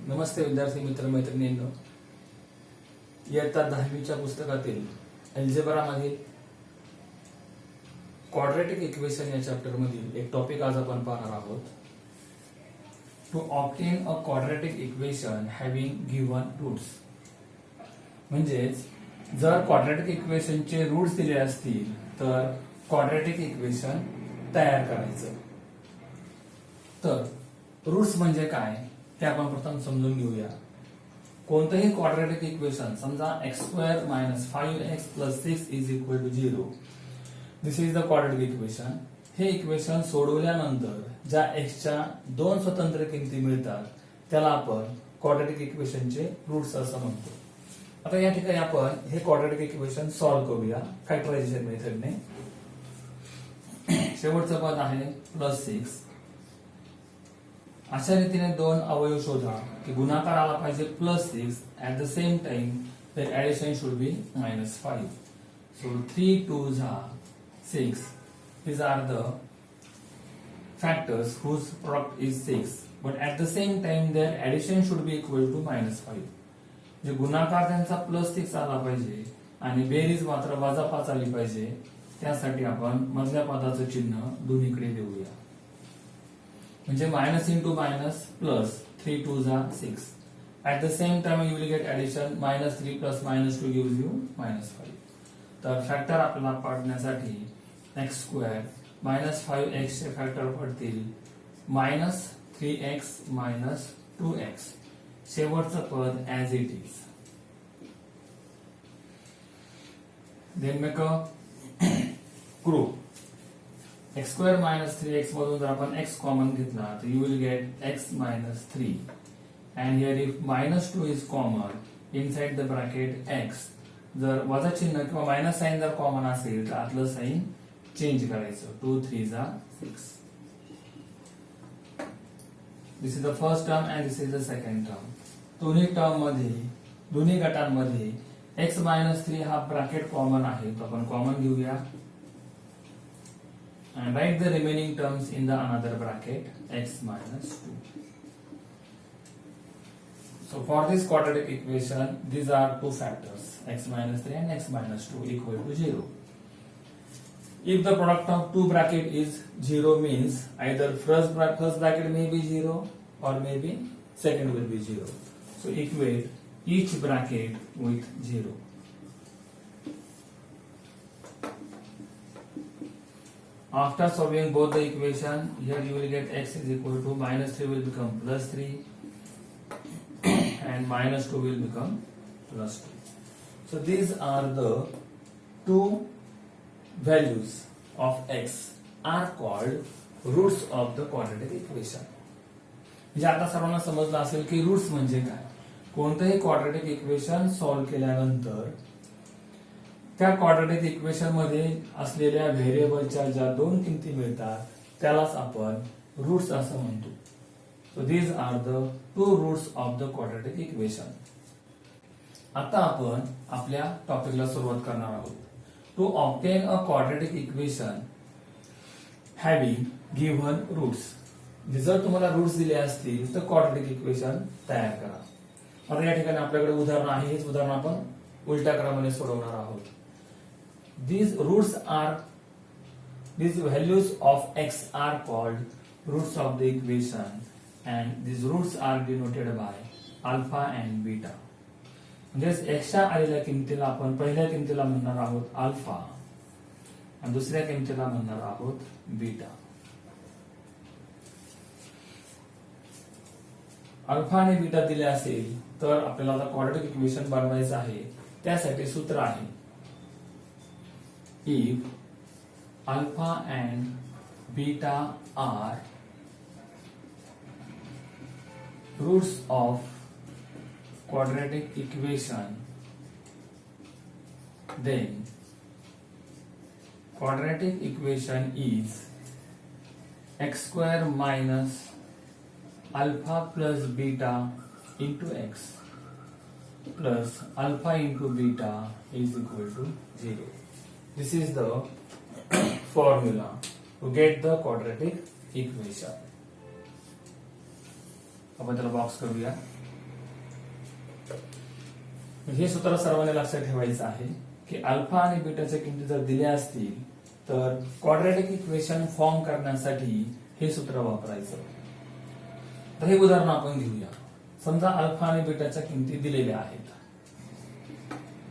नमस्ते विद्यार्थी मित्र मैत्रिणींनो, इयत्ता 10वीच्या पुस्तकातील अल्जेब्रामधील क्वाड्रॅटिक इक्वेशन या चॅप्टर मधील एक टॉपिक आज आपण पाहणार आहोत. To obtain a quadratic equation having given roots. म्हणजेच जर क्वाड्रॅटिक इक्वेशनचे रूट्स दिले असतील तर क्वाड्रॅटिक इक्वेशन तयार करायचं. तर रूट्स म्हणजे काय ते आपण प्रथम समजून घेऊया. कोणतंही क्वाड्रॅटिक इक्वेशन, समजा x² - 5x + 6 = 0, this is the quadratic equation. हे इक्वेशन सोडवल्यानंतर ज्या x च्या दोन स्वतंत्र किमती मिळतात त्याला आपण क्वाड्रॅटिक इक्वेशनचे रूट्स असं म्हणतो. आता या ठिकाणी आपण हे क्वाड्रॅटिक इक्वेशन सॉल्व्ह करूया फॅक्टरायझेशन मेथडने. शेवटचं पद आहे +6. अशा रीतीने दोन अवयव शोधा की गुणाकार आला पाहिजे +6, at the same time the addition should be -5. So 3 2s are 6. These are the factors whose product is 6, but at the same time their addition should be equal to -5. जे गुणाकार त्यांचा +6 आला पाहिजे आणि बेरीज मात्र -5 आली पाहिजे. त्यासाठी आपण मधल्या पदाचं चिन्ह दोन्हीकडे देऊया. म्हणजे minus into minus plus 3 2s are 6. At the same time you will get addition -3 + -2 gives you -5. तर फॅक्टर आपल्याला पाडण्यासाठी x² - 5x चे फॅक्टर पडतील -3x - 2x. शेवटचं पद as it is. Then make a group. x² - 3x मधून जर आपण x कॉमन घेतला तर you will get x - 3. And here if -2 is common inside the bracket x. जर वजा चिन्ह किंवा मायनस साइन जर कॉमन असेल तर आतलं साइन चेंज करायचं. 2 3s are 6. This is the first term and this is the second term. दोन्ही टर्म मध्ये, दोन्ही गटांमध्ये x - 3 हा ब्रॅकेट कॉमन आहे, तो आपण कॉमन घेऊया. And write the remaining terms in the another bracket, x - 2. So for this quadratic equation, these are two factors, x - 3 and x - 2 equal to 0. If the product of two bracket is 0 means either first bracket may be 0 or maybe second will be 0. So equate each bracket with 0. After solving both the equation, here you will get x is equal to -3 will become +3 and -2 will become +2. So these are the two values of x are called roots of the quadratic equation. म्हणजे आता सर्वांना समजलं असेल की roots म्हणजे काय. कोणतंही quadratic equation solve केल्यानंतर त्या क्वाड्रॅटिक इक्वेशन मध्ये असलेल्या व्हेरिएबलच्या ज्या दोन किमती मिळतात त्यालाच आपण रूट्स असं म्हणतो. So these are the two roots of the quadratic equation. आता आपण आपल्या टॉपिकला सुरुवात करणार आहोत. To obtain a quadratic equation having given roots. जर तुम्हाला रूट्स दिले असतील तर क्वाड्रॅटिक इक्वेशन तयार करा. आता या ठिकाणी आपल्याकडे उदाहरण आहे. हेच उदाहरण आपण उलट्या क्रमाने सोडवणार आहोत. These values of x are called roots of the equation and these roots are denoted by alpha and beta. म्हणजेच x च्या आलेल्या किमतीला आपण पहिल्या किमतीला म्हणणार आहोत अल्फा आणि दुसऱ्या किमतीला म्हणणार आहोत बीटा. अल्फा आणि बीटा दिले असेल तर आपल्याला आता क्वाड्रॅटिक इक्वेशन बनवायचं आहे. त्यासाठी सूत्र आहे if alpha and beta are roots of quadratic equation, then quadratic equation is x² minus alpha plus beta into x plus alpha into beta is equal to 0. This is the formula to get the quadratic equation. आपण त्याला box करूया. हे सूत्र सर्वांनी लक्षात ठेवायचं आहे की alpha आणि बीटाच्या किमती जर दिल्या असतील तर क्वाड्रॅटिक इक्वेशन फॉर्म करण्यासाठी हे सूत्र वापरायचं. तर हे उदाहरण आपण घेऊया. समजा अल्फा आणि बीटाच्या किमती दिलेल्या आहेत.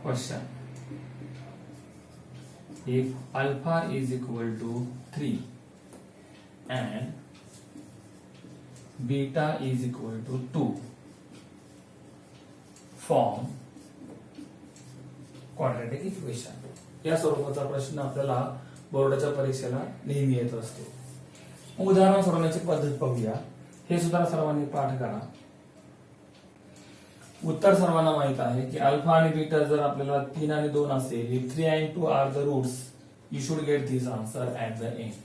Question, if alpha is equal to 3 and beta is equal to 2 form quadratic equation. या स्वरूपाचा प्रश्न आपल्याला बोर्डाच्या परीक्षेला नेहमी येत असतो. उदाहरण सोडवण्याची पद्धत पाहूया. हे सुद्धा सर्वांनी पाठ करा. उत्तर सर्वांना माहित आहे की अल्फा आणि बीटा जर आपल्याला 3 आणि 2 असेल, if 3 and 2 are the roots, you should get this answer at the end.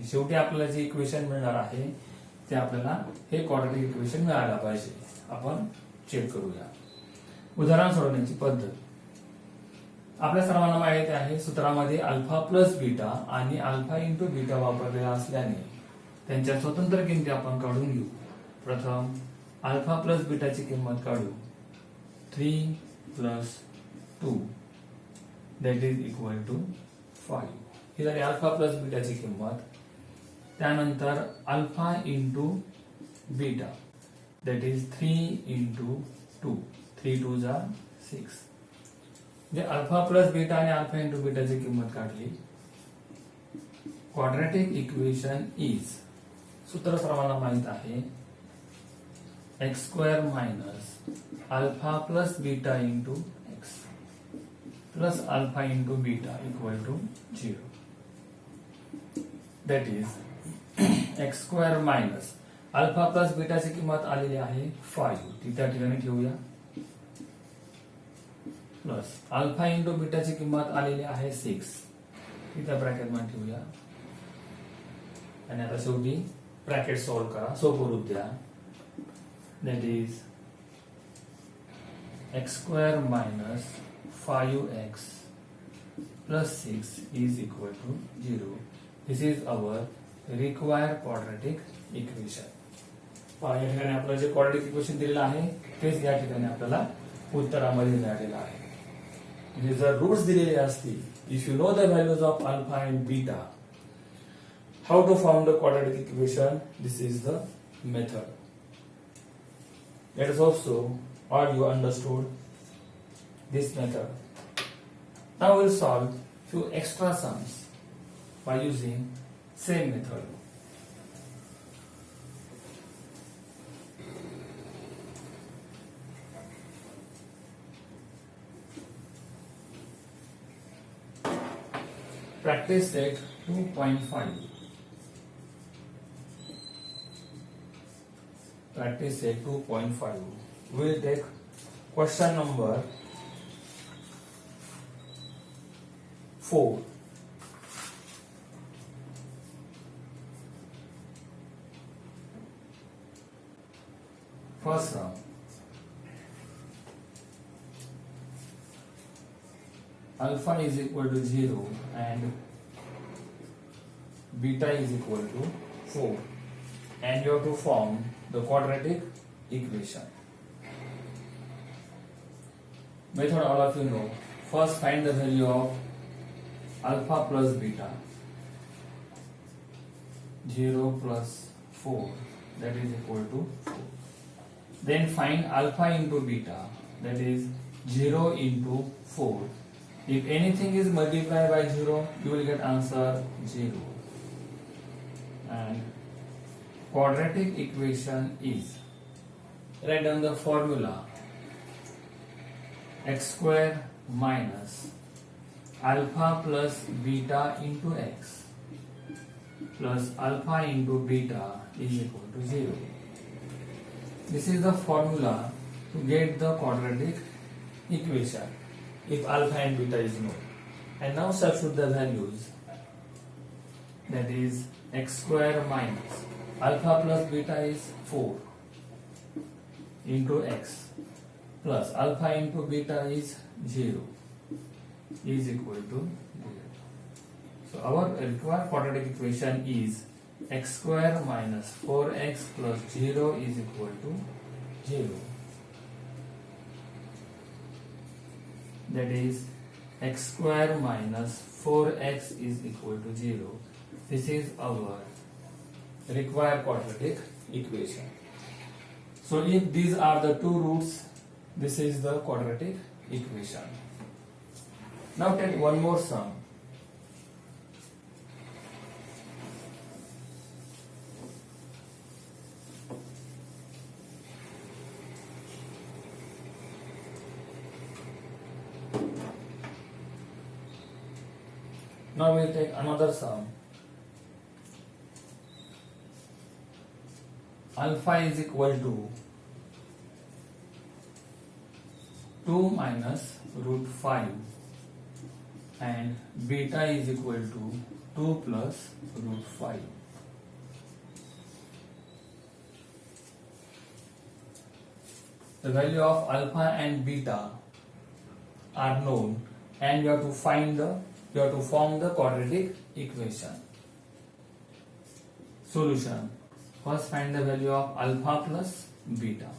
शेवटी आपल्याला जे इक्वेशन मिळणार आहे ते आपल्याला हे क्वाड्रॅटिक इक्वेशन मिळायला पाहिजे. आपण चेक करूया. उदाहरण सोडवण्याची पद्धत आपल्या सर्वांना माहिती आहे. सूत्रामध्ये अल्फा प्लस बीटा आणि अल्फा इंटू बीटा वापरलेला असल्याने त्यांच्या स्वतंत्र किमती आपण काढून घेऊ. प्रथम अल्फा प्लस बीटाची किंमत काढू. 3 plus 2 that is equal to 5. ही झाली अल्फा प्लस बीटाची किंमत. त्यानंतर alpha into beta that is 3 into 2. 3 2 जा 6. म्हणजे अल्फा प्लस बीटा आणि अल्फा इंटू बीटाची किंमत काढली. क्वाड्रॅटिक इक्वेशन इज, सूत्र सर्वांना माहित आहे, x square minus alpha plus beta into x plus alpha into beta equal to 0. That is x square minus alpha plus बीटाची किंमत आलेली आहे 5, ती त्या ठिकाणी ठेवूया. प्लस अल्फा इंटू बीटाची किंमत आलेली आहे 6, ती त्या ब्रॅकेट मध्ये ठेवूया. आणि आता शेवटी ब्रॅकेट सॉल्व्ह करा, सोपं रूप द्या. That is x square minus 5x plus 6 is equal to 0. This is our required quadratic equation. या ठिकाणी आपल्याला जे क्वाड्रॅटिक इक्वेशन दिलेलं आहे तेच या ठिकाणी आपल्याला उत्तरामध्ये मिळालेलं आहे. म्हणजे जर रूट्स दिलेले असतील, if you know the values of alpha and beta, how to form the quadratic equation, this is the method. Let us hope so all you understood this method. Now we'll solve few extra sums by using same method. Practice set 2.5. Practice set 2.5. We'll take question number 4. First sum. Alpha is equal to 0 and beta is equal to 4, and you have to form the quadratic equation. Method all of you know. First find the value of alpha plus beta. 0 plus 4, that is equal to 4. Then find alpha into beta, that is 0 into 4. If anything is multiplied by 0, you will get answer 0. And quadratic equation is, write down the formula, x square minus alpha plus beta into x plus alpha into beta is equal to 0. This is the formula to get the quadratic equation if alpha and beta is known. And now substitute the values, that is x square minus alpha plus beta is 4 into x plus alpha into beta is 0 is equal to 0. So our required quadratic equation is x square minus 4x plus 0 is equal to 0. that is x square minus 4x is equal to 0. This is our required quadratic equation. So if these are the two roots, this is the quadratic equation. Now take one more sum. Now we take another sum. Alpha is equal to 2 minus root 5 and beta is equal to 2 plus root 5. The value of alpha and beta are known and you have to form the quadratic equation. Solution. First find the value of alpha plus beta.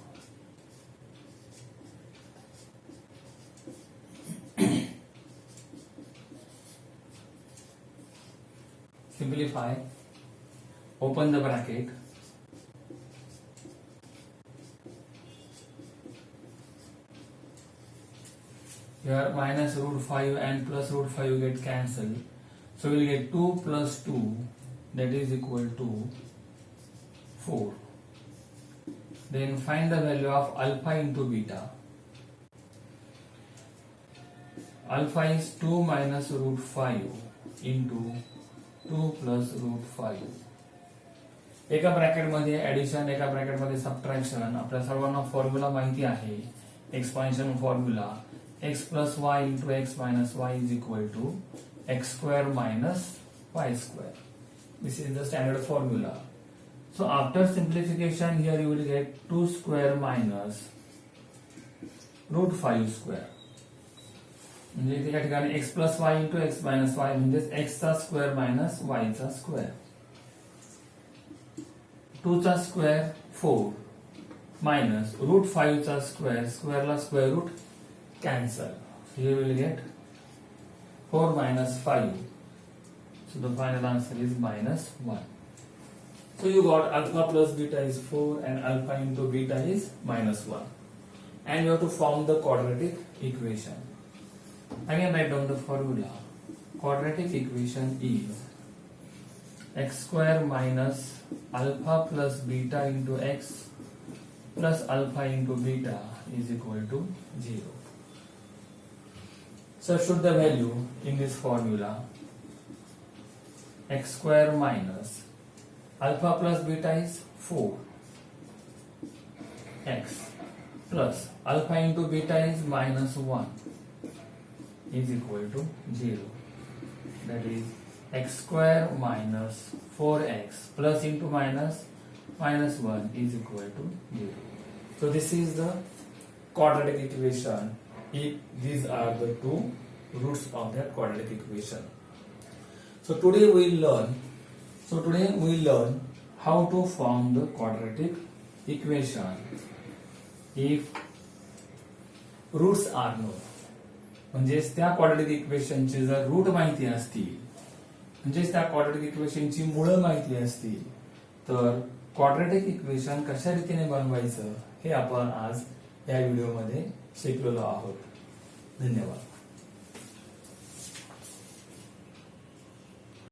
Simplify. Open the bracket. Here minus root 5 and plus root 5 get cancelled. So we will get 2 plus 2, that is equal to 4. Then find the value of alpha into beta. Alpha is 2 minus root 5 into 2 plus root 5. एका bracket मध्ये addition, एका bracket मध्ये subtraction. आपल्या सर्वांना formula माहिती आहे, expansion formula. x plus y into x minus y is equal to x square minus y square. This is the standard formula. So after simplification here you will get 2 square minus root 5 square. म्हणजे इथे या ठिकाणी x plus y into x minus y म्हणजे x चा square minus y चा square. 2 चा square 4 minus root 5 चा square, स्क्वेअरला square root cancel. So you will get 4 minus 5. So the final answer is minus 1. So you got alpha plus beta is 4 and alpha into beta is minus 1. And you have to form the quadratic equation. Again write down the formula. Quadratic equation is x square minus alpha plus beta into x plus alpha into beta is equal to 0. Substitute the value in this formula. X square minus alpha plus beta is 4 x plus alpha into beta is minus 1 is equal to 0. That is x square minus 4x plus into minus 1 is equal to 0. So this is the quadratic equation if these are the two roots of that quadratic equation. So today we learn how to form the quadratic equation if roots are known. म्हणजेच त्या quadratic इक्वेशनचे जर root माहिती असतील, म्हणजेच त्या quadratic इक्वेशनची मुळं माहिती असतील, तर क्वाड्रेटिक इक्वेशन कशा रीतीने बनवायचं हे आपण आज या व्हिडिओमध्ये शिकलेलो आहोत. धन्यवाद.